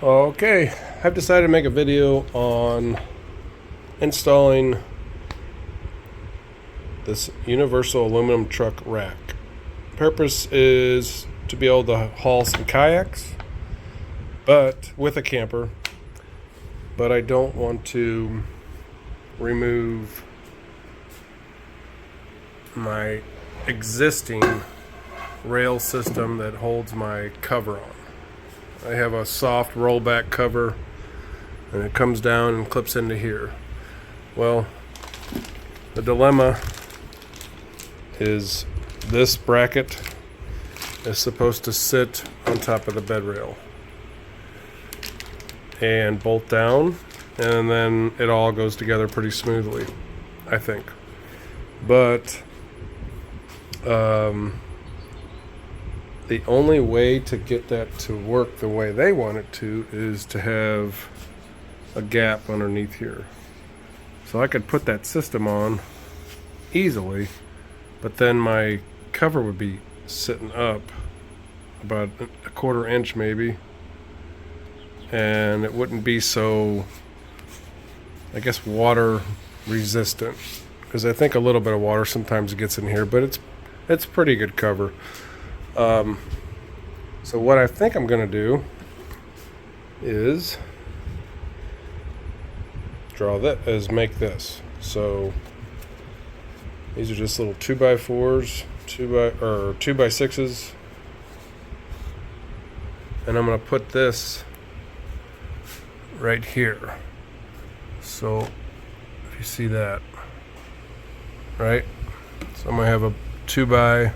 Okay, I've decided to make a video on installing this universal aluminum truck rack. Purpose is to be able to haul some kayaks, but with a camper. But I don't want to remove my existing rail system that holds my cover on. I have a soft rollback cover and it comes down and clips into here. Well, the dilemma is this bracket is supposed to sit on top of the bed rail and bolt down, and then it all goes together pretty smoothly, I think. But the only way to get that to work the way they want it to is to have a gap underneath here. So I could put that system on easily, but then my cover would be sitting up about a quarter inch maybe, and it wouldn't be so, I guess, water resistant, because I think a little bit of water sometimes gets in here, but it's pretty good cover. So what I think I'm gonna do is make this. So these are just little 2x4s, 2x6s, and I'm gonna put this right here. So if you see that, right? So I'm gonna have a 2x.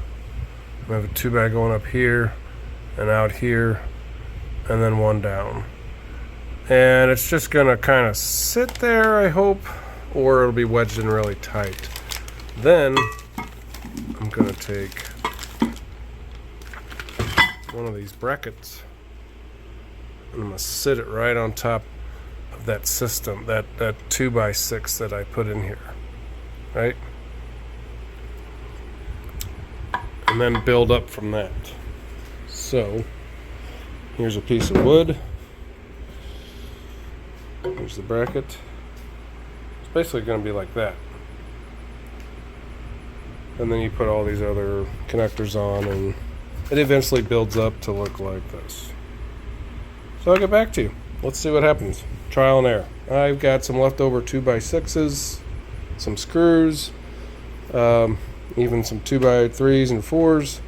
I have a 2x going up here and out here, and then one down. And it's just gonna kind of sit there, I hope, or it'll be wedged in really tight. Then I'm gonna take one of these brackets and I'm gonna sit it right on top of that system, that 2x6 that I put in here, right? And then build up from that. So here's a piece of wood. Here's the bracket. It's basically going to be like that. And then you put all these other connectors on, and it eventually builds up to look like this. So I'll get back to you. Let's see what happens. Trial and error. I've got some leftover 2x6s, some screws, even some 2x3s and 4s.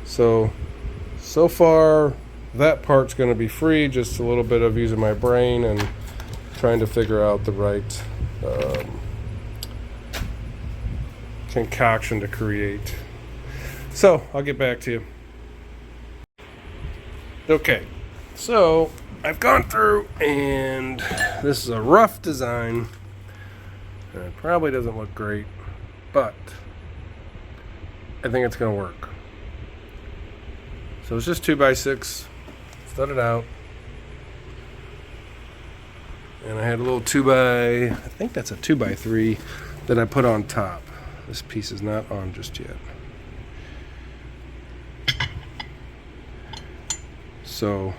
So far that part's going to be free. Just a little bit of using my brain and trying to figure out the right concoction to create. So I'll get back to you. Okay, so I've gone through, and this is a rough design, and it probably doesn't look great, but I think it's going to work. So it's just 2x6, studded out, and I had a little I think that's a 2x3 that I put on top. This piece is not on just yet. So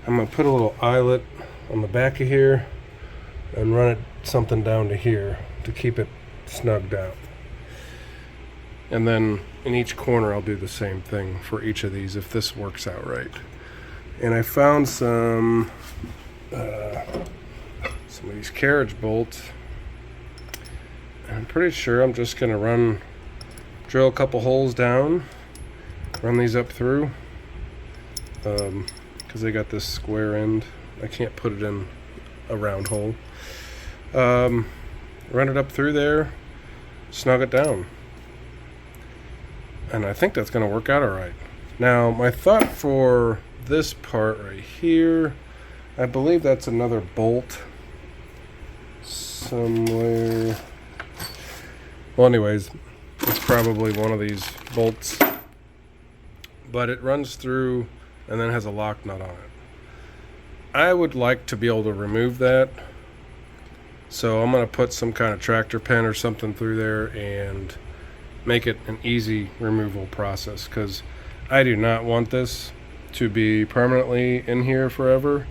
I'm going to put a little eyelet on the back of here and run it something down to here to keep it snug down. And then in each corner I'll do the same thing for each of these if this works out right. And I found some of these carriage bolts. And I'm pretty sure I'm just going to drill a couple holes down, run these up through, because they got this square end. I can't put it in a round hole. Run it up through there, snug it down. And I think that's going to work out all right. Now, my thought for this part right here, I believe that's another bolt somewhere. Well, anyways, it's probably one of these bolts. But it runs through and then has a lock nut on it. I would like to be able to remove that. So I'm going to put some kind of tractor pin or something through there and make it an easy removal process, because I do not want this to be permanently in here forever.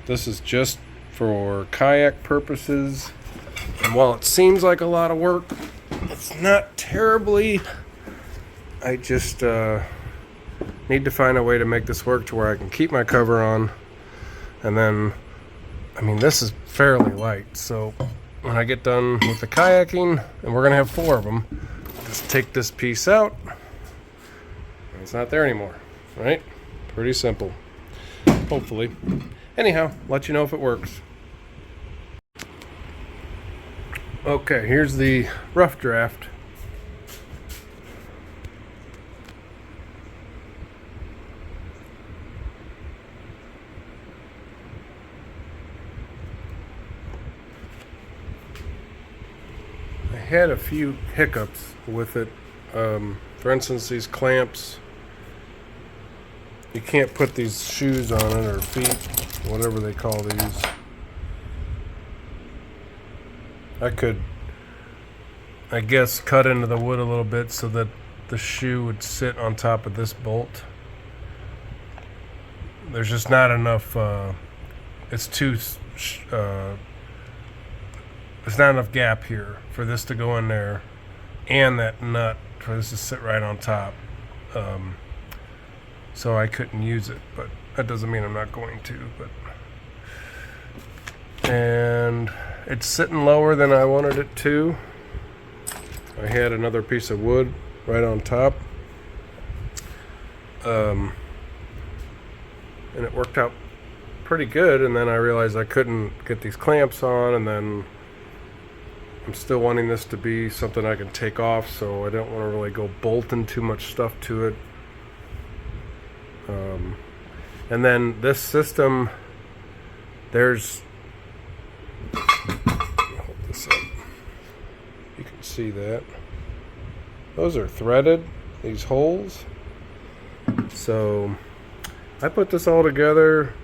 This is just for kayak purposes, and while it seems like a lot of work, it's not terribly. I just need to find a way to make this work to where I can keep my cover on, and then, I mean, this is fairly light, so when I get done with the kayaking, and we're gonna have 4 of them, just take this piece out, and it's not there anymore, right? Pretty simple, hopefully. Anyhow, let you know if it works. Okay, here's the rough draft. I had a few hiccups with it. For instance, these clamps, you can't put these shoes on it, or feet, whatever they call these. I could, I guess, cut into the wood a little bit so that the shoe would sit on top of this bolt. There's just not enough, it's not enough gap here for this to go in there, and that nut for this to sit right on top. So I couldn't use it, but that doesn't mean I'm not going to. And it's sitting lower than I wanted it to. I had another piece of wood right on top, and it worked out pretty good. And then I realized I couldn't get these clamps on, and then I'm still wanting this to be something I can take off, so I don't want to really go bolting too much stuff to it. And then this system, there's, hold this up, you can see that those are threaded, these holes. So I put this all together.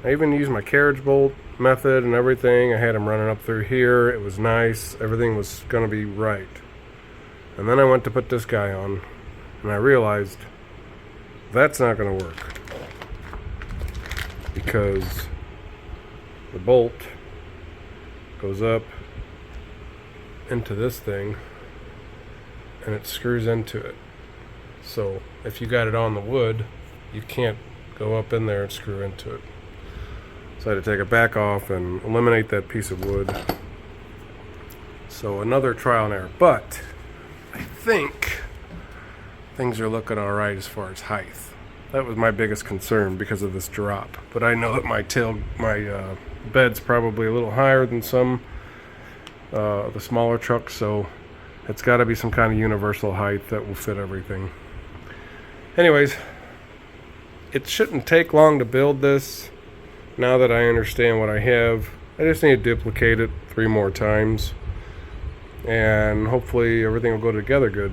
I even used my carriage bolt method and everything. I had them running up through here. It was nice. Everything was going to be right. And then I went to put this guy on, and I realized that's not going to work, because the bolt goes up into this thing and it screws into it. So if you got it on the wood, you can't go up in there and screw into it. So I had to take it back off and eliminate that piece of wood. So another trial and error, but I think things are looking all right as far as height. That was my biggest concern because of this drop. But I know that my bed's probably a little higher than some the smaller trucks, so it's got to be some kind of universal height that will fit everything. Anyways, it shouldn't take long to build this. Now that I understand what I have, I just need to duplicate it 3 more times, and hopefully everything will go together good.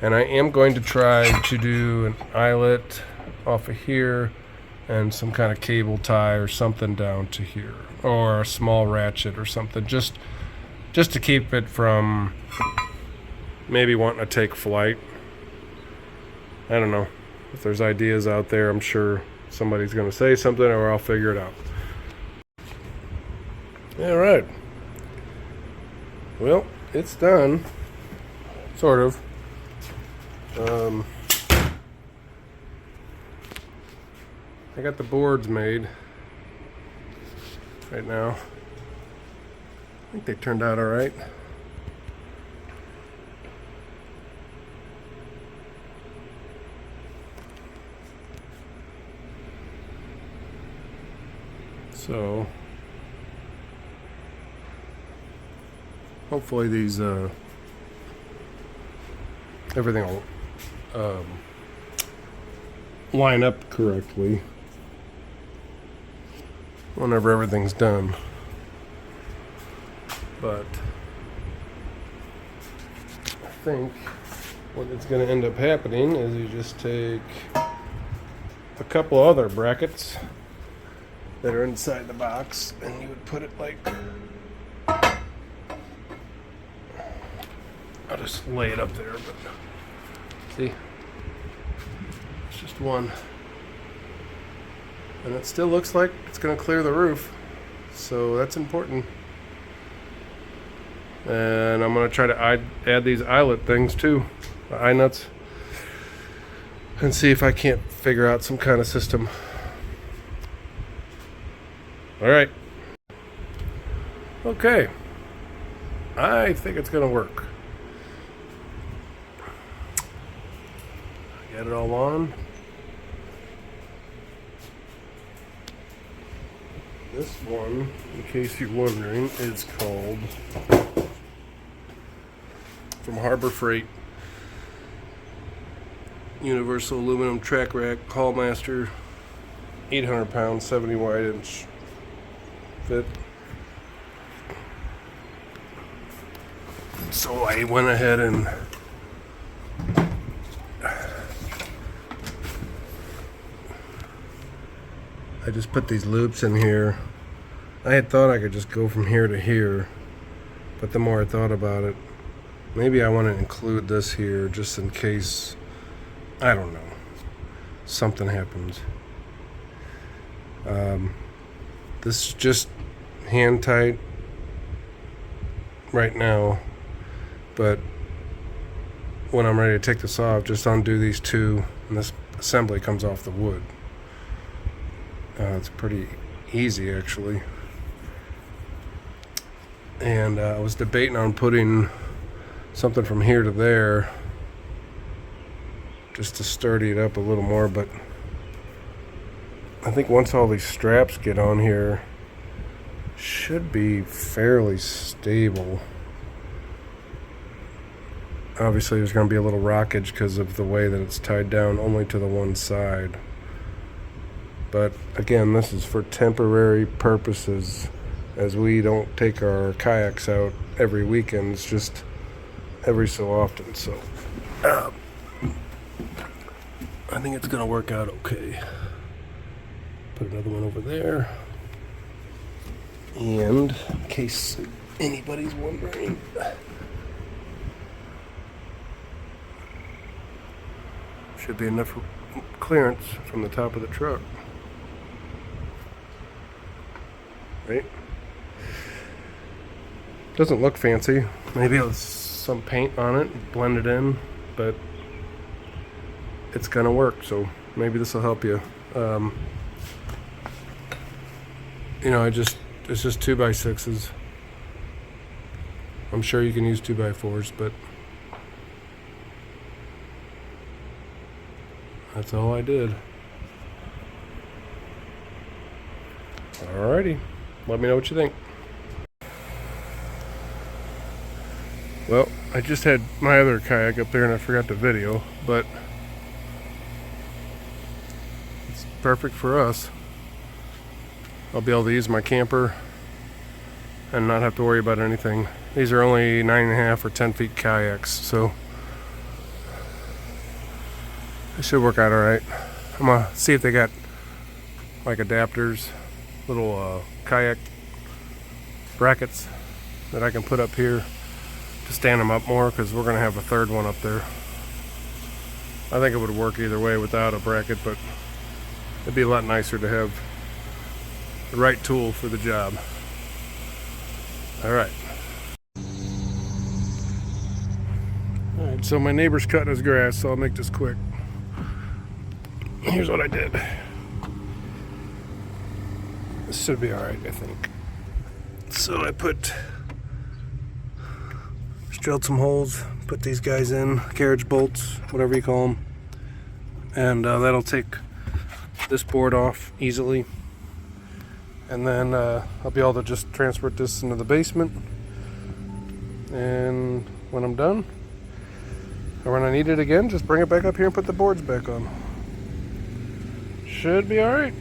And I am going to try to do an eyelet off of here and some kind of cable tie or something down to here, or a small ratchet or something, just to keep it from maybe wanting to take flight. I don't know. If there's ideas out there, I'm sure somebody's going to say something, or I'll figure it out. All right. Well, it's done. Sort of. I got the boards made right now. I think they turned out all right. So hopefully these everything will line up correctly whenever everything's done. But I think what is going to end up happening is you just take a couple other brackets that are inside the box, and you would put it like, I'll just lay it up there, but see, Just one. And it still looks like it's going to clear the roof. So that's important. And I'm going to try to add these eyelet things too. The eye nuts. And see if I can't figure out some kind of system. Alright. Okay. I think it's going to work. Get it all on. This one, in case you're wondering, is called, from Harbor Freight, Universal Aluminum Track Rack Hallmaster, 800 pounds, 70 wide inch fit. So I went ahead and I just put these loops in here. I had thought I could just go from here to here, but the more I thought about it, maybe I want to include this here just in case, I don't know, something happens. This is just hand tight right now, but when I'm ready to take this off, just undo these two and this assembly comes off the wood. It's pretty easy actually. And I was debating on putting something from here to there just to sturdy it up a little more, but I think once all these straps get on here, should be fairly stable. Obviously there's going to be a little rockage because of the way that it's tied down only to the one side. But again, this is for temporary purposes, as we don't take our kayaks out every weekend. It's just every so often. So I think it's gonna work out okay. Put another one over there. And in case anybody's wondering, should be enough clearance from the top of the truck. Right? Doesn't look fancy. Maybe it's some paint on it, blend it in, but it's gonna work, so maybe this will help you. You know, it's just 2x6s. I'm sure you can use 2x4s, but that's all I did. Alrighty. Let me know what you think. Well, I just had my other kayak up there and I forgot the video, but it's perfect for us. I'll be able to use my camper and not have to worry about anything. These are only 9.5 or 10 feet kayaks, so it should work out alright. I'm gonna see if they got like adapters, little kayak brackets that I can put up here to stand them up more, because we're going to have a third one up there. I think it would work either way without a bracket, but it'd be a lot nicer to have the right tool for the job. Alright. Alright, so my neighbor's cutting his grass, so I'll make this quick. Here's what I did. This should be alright, I think. So I drilled some holes, put these guys in, carriage bolts, whatever you call them, and that'll take this board off easily. And then I'll be able to just transport this into the basement, and when I'm done, or when I need it again, just bring it back up here and put the boards back on. Should be alright.